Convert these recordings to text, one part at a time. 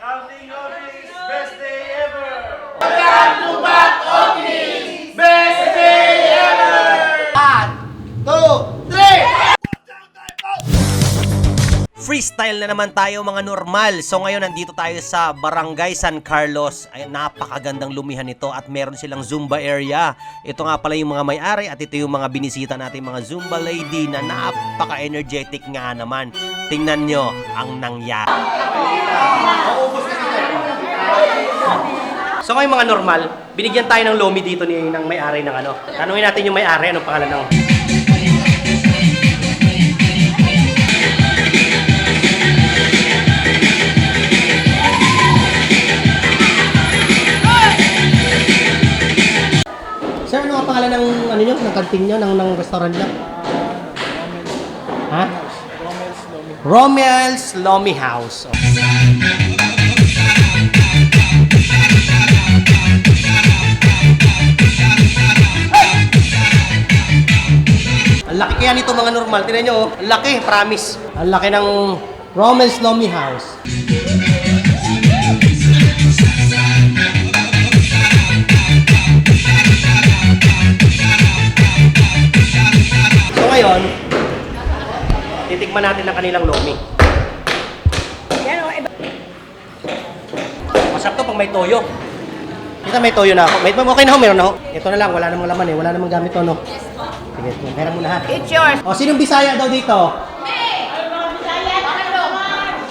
Counting Otis, best day ever! Welcome to Bat Otis! Best day ever! 1, 2, 3! Freestyle na naman tayo mga normal. So ngayon nandito tayo sa Barangay San Carlos. Ay, napakagandang lumihan ito at meron silang Zumba area. Ito nga pala yung mga may-ari at ito yung mga binisita natin mga Zumba lady na napaka-energetic nga naman. Tingnan nyo ang nangyari. So ngayon mga normal, binigyan tayo ng lomi dito ng may-ari ng ano. Tanungin natin yung may-ari, anong pangalan ng... Sir, ano ang pangalan ng ano nyo, ng kantin nyo, ng restaurant nyo? Ha? Romel's Lomi House. Ang laki kaya nito mga normal. Tingnan nyo, ang laki, promise. Ang laki ng Romel's Lomi House. So ngayon, titikman natin ang kanilang lomi. Masarap to pag may toyo. Kita may toyo na ako. Okay na ho, meron na ho. Ito na lang, wala namang laman eh. Wala namang gamit to, no? Sige, meron mo lahat. It's yours. O, sinong Bisaya daw dito?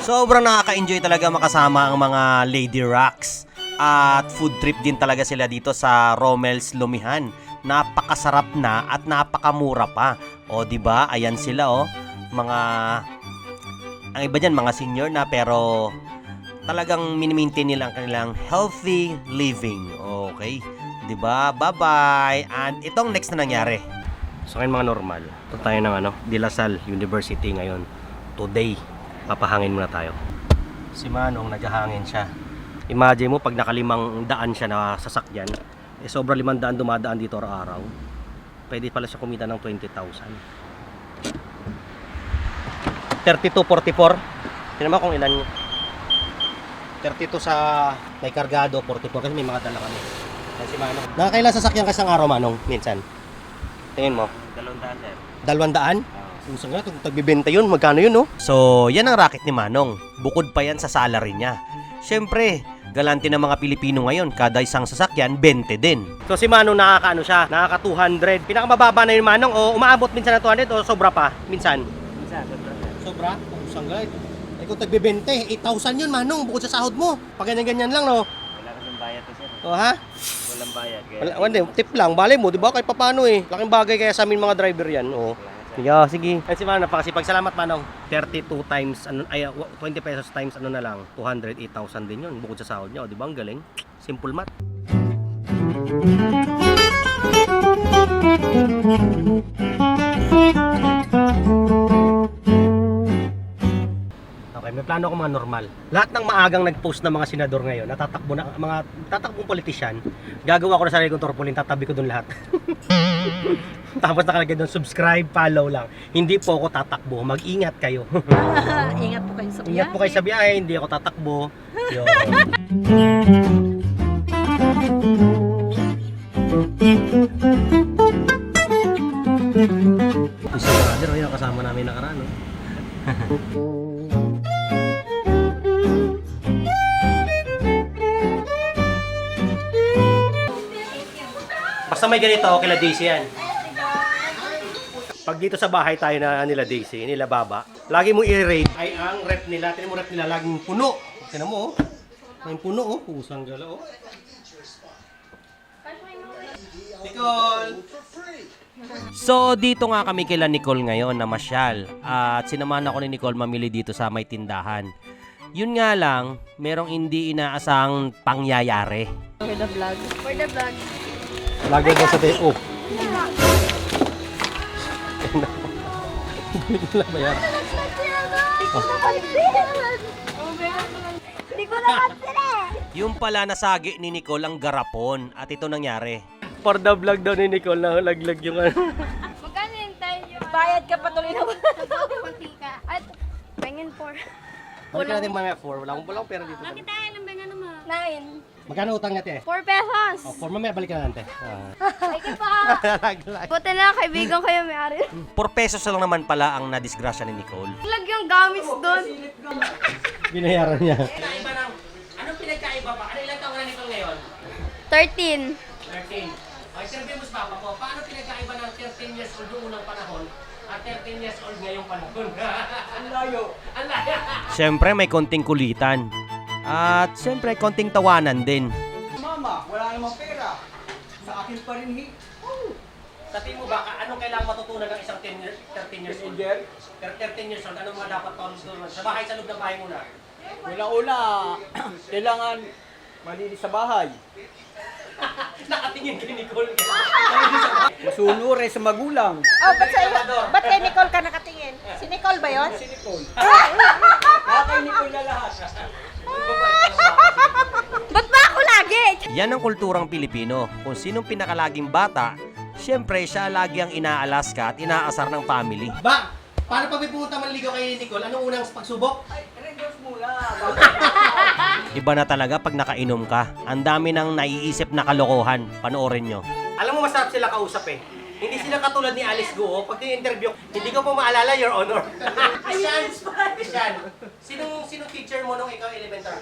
Sobrang nakaka-enjoy talaga makasama ang mga Lady Rocks. At food trip din talaga sila dito sa Romel's Lumihan. Napakasarap na at napakamura pa. O, di ba? Ayan sila, oh. Mga ang iba diyan mga senior na pero talagang mini-maintain nila ang kanilang healthy living. Okay. 'Di ba? Bye-bye. And itong next na nangyari. So ngayon mga normal. Ito tayo ng De La Salle University ngayon. Today, papahangin muna tayo. Si Manong naghahangin siya. Imagine mo pag nakalimang daan siya na sasakyan, sobra 500 dumadaan dito araw-araw. Pwede pala siya kumita ng 20,000. 32-44. Tingnan mo kung ilan. 32 sa may kargado, 44 kasi may mga dala kami. Kasi Manong. Nakakailan sasakyan ka sa araw, Manong? Minsan. Tingin mo. 200, sir. 200? Gusto nga, tagbibenta yun. Magkano yun, no? So, yan ang racket ni Manong. Bukod pa yan sa salary niya. Siyempre, galante ng mga Pilipino ngayon, kada isang sasakyan, 20 din. So si Manong nakakaano siya, nakaka 200. Pinakamababa na yung Manong o umaabot minsan ng 200 o sobra pa? Minsan? Minsan, sobra, sir. Sobra? Isang guide. Eh kung tagbe-20, 8,000 yun Manong, bukod sa sahod mo. Pag ganyan-ganyan lang, no? Wala kasing bayad to, sir. O ha? Walang bayad. Wala, tip lang, bali mo, di ba? Kahit paano eh. Laking bagay kaya sa amin mga driver yan, o. Yeah, sige. Ay si Manong, napakasipag. Salamat Manong. 32 times, 20 pesos times ano na lang, 208,000 din yun. Bukod sa sahod niya, o, di ba? Ang galing. Simple math. Okay, may plano ako mga normal. Lahat ng maagang nag-post na mga senador ngayon, natatakbo na, mga tatakbong politisyan, gagawa ko na sarili kong torpulin, tatabi ko doon lahat. Tapos nakalagay doon, subscribe, follow lang. Hindi po ako tatakbo, mag-ingat kayo. Ingat po kayo sa biyahe. Ingat po kayo sa biyahe, hindi ako tatakbo. Yo. Isa brother, yung kasama namin nakaraan, no? Basta may ganito, kila Daisy yan. Pag dito sa bahay tayo na nila Daisy, nila Baba, lagi mo i-rate ay ang rep nila. Tinan mo rep nila, laging puno. Tinan mo, oh. May puno, oh. Pusang gala, oh. Nicole! So, dito nga kami kila Nicole ngayon na masyal. At sinamahan ako ni Nicole mamili dito sa may tindahan. Yun nga lang, merong hindi inaasang pangyayari. For the vlog. For the vlog. Lagi ko sa tayo, oh. Wala ba yan? Hindi ko napansin eh. Yung pala nasagi ni Nicole ang garapon at ito nangyari. For the vlog daw ni Nicole na laglag yung ano. Magkano yung tayo? Bayad ka patuloy na ba? At pengin for. Balikan natin mamaya 4. Wala akong pera dito. Bakit tayo ng benga naman? 9. Magkano utang natin? 4 pesos. 4 mamaya balikan natin. Thank you po. Buti na kaibigan kayo may-ari. 4 pesos lang naman pala ang nadisgrasya ni Nicole. Lag yung gamits doon. Binayaran niya. Anong pinagkaiba pa? Ano ilang taon na Nicole ngayon? 13. 13. Okay, sabi mo sa papa ko, paano pinagkaiba ng 13 years old noong unang panahon at 13 years old ngayong panahon? Ang layo. Ang layo. Siyempre may konting kulitan. At siyempre konting tawanan din. Mama, wala namang pera. Sa akin pa rin Sa tingin mo ba, anong kailangan matutunan ng isang 13 years old? Pero 13 years old, anong mga dapat tutunan? Sa bahay, sa loob ng bahay muna. Una-una, kailangan malinis sa bahay. Nakatingin kay Nicole. Masunuri sa magulang. Oh, ba't kay Nicole ka nakatingin? Si Nicole ba yon? Si Nicole. Kaya Nicole na lahat. Ba't ba ako lagi? Yan ang kulturang Pilipino. Kung sinong pinakalaging bata, siyempre siya lagi ang inaalaska at inaasar ng family. Ba, paano pag may pumunta manligaw kay Nicole? Anong unang pagsubok? Regards muna. Iba na talaga pag nakainom ka. Ang dami nang naiisip na kalokohan. Panoorin nyo. Alam mo, masarap sila kausap eh. Hindi sila katulad ni Alice Guo. Pag in-interview, hindi ko po maalala, Your Honor. Christian, sinong teacher mo nung ikaw elementary?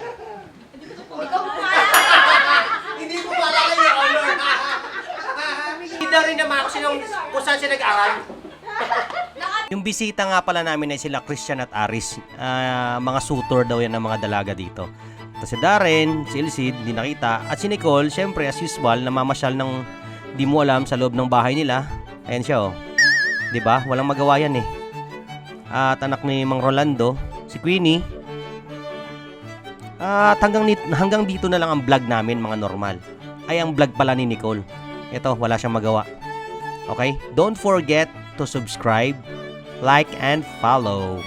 Hindi ko maalala, Your Honor. Hindi daw rin naman ako kung saan siya nag-aral. Yung bisita nga pala namin ay sila Christian at Aris. Mga suitor daw yan ng mga dalaga dito. Tapos si Darren, si Elsie, hindi nakita. At si Nicole, syempre as usual, namamasyal ng di mo alam sa loob ng bahay nila. Ayan siya oh. Diba? Walang magawa yan eh. At anak ni Mang Rolando, si Queenie. At hanggang dito na lang ang vlog namin mga normal. Ay ang vlog pala ni Nicole. Ito, wala siyang magawa. Okay? Don't forget to subscribe, like, and follow.